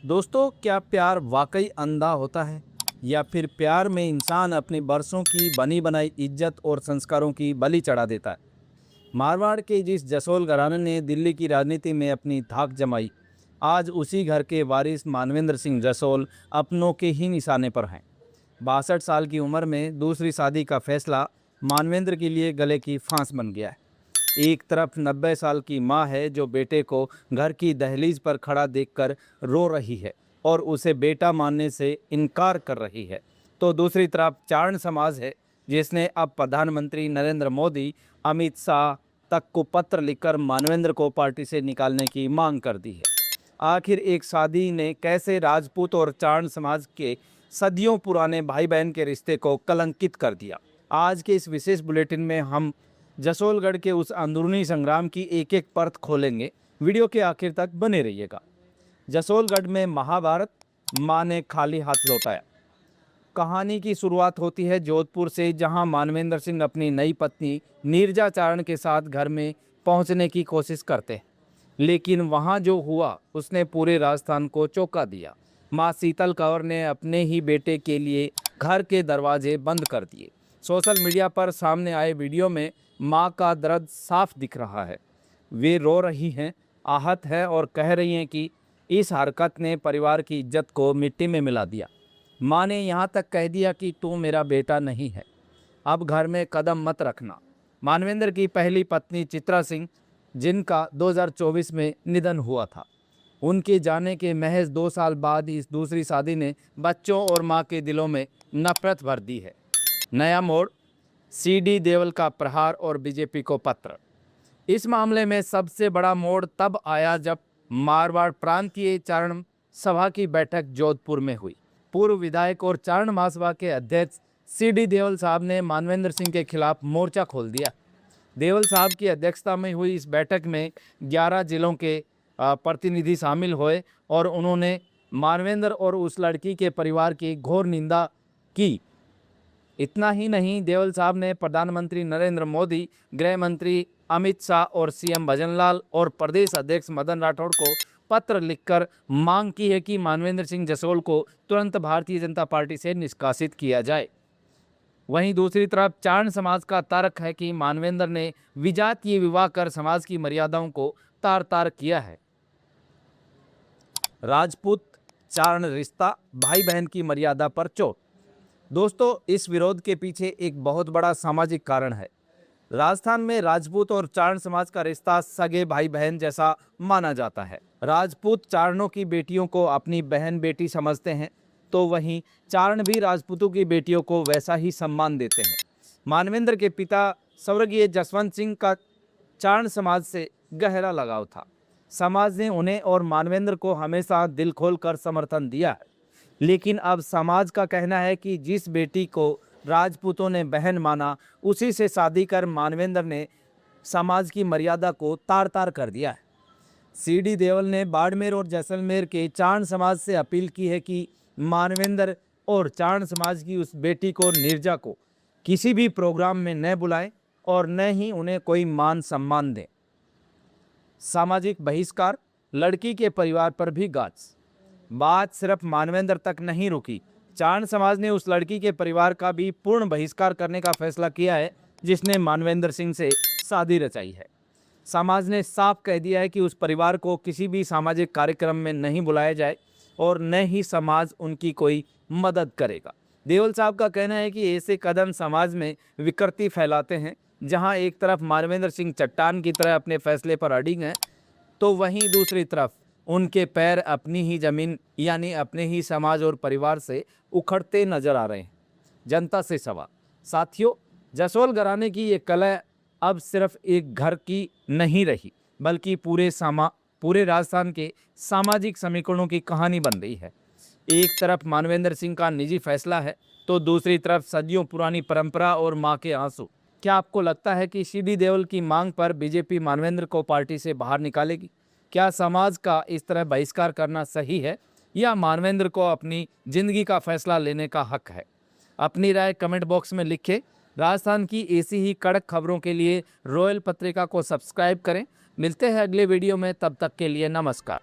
दोस्तों, क्या प्यार वाकई अंधा होता है या फिर प्यार में इंसान अपने बरसों की बनी बनाई इज्जत और संस्कारों की बलि चढ़ा देता है। मारवाड़ के जिस जसोल घराने ने दिल्ली की राजनीति में अपनी धाक जमाई, आज उसी घर के वारिस मानवेंद्र सिंह जसोल अपनों के ही निशाने पर हैं। 62 साल की उम्र में दूसरी शादी का फैसला मानवेंद्र के लिए गले की फांस बन गया है। एक तरफ 90 साल की मां है जो बेटे को घर की दहलीज पर खड़ा देखकर रो रही है और उसे बेटा मानने से इनकार कर रही है, तो दूसरी तरफ चारण समाज है जिसने अब प्रधानमंत्री नरेंद्र मोदी, अमित शाह तक को पत्र लिखकर मानवेंद्र को पार्टी से निकालने की मांग कर दी है। आखिर एक शादी ने कैसे राजपूत और चारण समाज के सदियों पुराने भाई बहन के रिश्ते को कलंकित कर दिया? आज के इस विशेष बुलेटिन में हम जसोलगढ़ के उस अंदरूनी संग्राम की एक एक परत खोलेंगे। वीडियो के आखिर तक बने रहिएगा। जसोलगढ़ में महाभारत, मां ने खाली हाथ लौटाया। कहानी की शुरुआत होती है जोधपुर से, जहां मानवेंद्र सिंह अपनी नई पत्नी नीरजा चारण के साथ घर में पहुंचने की कोशिश करते हैं, लेकिन वहां जो हुआ उसने पूरे राजस्थान को चौंका दिया। मां शीतल कंवर ने अपने ही बेटे के लिए घर के दरवाजे बंद कर दिए। सोशल मीडिया पर सामने आए वीडियो में मां का दर्द साफ दिख रहा है। वे रो रही हैं, आहत है और कह रही हैं कि इस हरकत ने परिवार की इज्जत को मिट्टी में मिला दिया। मां ने यहाँ तक कह दिया कि तू मेरा बेटा नहीं है, अब घर में कदम मत रखना। मानवेंद्र की पहली पत्नी चित्रा सिंह, जिनका 2024 में निधन हुआ था, उनके जाने के महज 2 साल बाद इस दूसरी शादी ने बच्चों और मां के दिलों में नफरत भर दी है। नया मोड़, सीडी देवल का प्रहार और बीजेपी को पत्र। इस मामले में सबसे बड़ा मोड़ तब आया जब मारवाड़ प्रांतीय चारण सभा की बैठक जोधपुर में हुई। पूर्व विधायक और चारण महासभा के अध्यक्ष सीडी देवल साहब ने मानवेंद्र सिंह के खिलाफ मोर्चा खोल दिया। देवल साहब की अध्यक्षता में हुई इस बैठक में 11 जिलों के प्रतिनिधि शामिल हुए और उन्होंने मानवेंद्र और उस लड़की के परिवार की घोर निंदा की। इतना ही नहीं, देवल साहब ने प्रधानमंत्री नरेंद्र मोदी, गृह मंत्री अमित शाह और सीएम भजनलाल और प्रदेश अध्यक्ष मदन राठौड़ को पत्र लिखकर मांग की है कि मानवेंद्र सिंह जसोल को तुरंत भारतीय जनता पार्टी से निष्कासित किया जाए। वहीं दूसरी तरफ चारण समाज का तर्क है कि मानवेंद्र ने विजातीय विवाह कर समाज की मर्यादाओं को तार तार किया है। राजपूत चारण रिश्ता, भाई बहन की मर्यादा पर चोट। दोस्तों, इस विरोध के पीछे एक बहुत बड़ा सामाजिक कारण है। राजस्थान में राजपूत और चारण समाज का रिश्ता सगे भाई बहन जैसा माना जाता है। राजपूत चारणों की बेटियों को अपनी बहन बेटी समझते हैं, तो वहीं चारण भी राजपूतों की बेटियों को वैसा ही सम्मान देते हैं। मानवेंद्र के पिता स्वर्गीय जसवंत सिंह का चारण समाज से गहरा लगाव था। समाज ने उन्हें और मानवेंद्र को हमेशा दिल खोल कर समर्थन दिया है, लेकिन अब समाज का कहना है कि जिस बेटी को राजपूतों ने बहन माना, उसी से शादी कर मानवेंद्र ने समाज की मर्यादा को तार तार कर दिया है। सीडी देवल ने बाड़मेर और जैसलमेर के चारण समाज से अपील की है कि मानवेंद्र और चारण समाज की उस बेटी को, नीरजा को, किसी भी प्रोग्राम में न बुलाएं और न ही उन्हें कोई मान सम्मान दें। सामाजिक बहिष्कार, लड़की के परिवार पर भी गाज। बात सिर्फ मानवेंद्र तक नहीं रुकी। चारण समाज ने उस लड़की के परिवार का भी पूर्ण बहिष्कार करने का फैसला किया है जिसने मानवेंद्र सिंह से शादी रचाई है। समाज ने साफ कह दिया है कि उस परिवार को किसी भी सामाजिक कार्यक्रम में नहीं बुलाया जाए और न ही समाज उनकी कोई मदद करेगा। देवल साहब का कहना है कि ऐसे कदम समाज में विकृति फैलाते हैं। जहां एक तरफ मानवेंद्र सिंह चट्टान की तरह अपने फैसले पर अडिग हैं, तो वहीं दूसरी तरफ उनके पैर अपनी ही जमीन यानी अपने ही समाज और परिवार से उखड़ते नजर आ रहे हैं। जनता से सवाल। साथियों, जसोल घराने की ये कला अब सिर्फ एक घर की नहीं रही, बल्कि पूरे राजस्थान के सामाजिक समीकरणों की कहानी बन रही है। एक तरफ मानवेंद्र सिंह का निजी फैसला है, तो दूसरी तरफ सदियों पुरानी परंपरा और मां के आंसू। क्या आपको लगता है कि सीडी देवल की मांग पर बीजेपी मानवेंद्र को पार्टी से बाहर निकालेगी? क्या समाज का इस तरह बहिष्कार करना सही है या मानवेंद्र को अपनी जिंदगी का फैसला लेने का हक है? अपनी राय कमेंट बॉक्स में लिखें। राजस्थान की ऐसी ही कड़क खबरों के लिए रॉयल पत्रिका को सब्सक्राइब करें। मिलते हैं अगले वीडियो में, तब तक के लिए नमस्कार।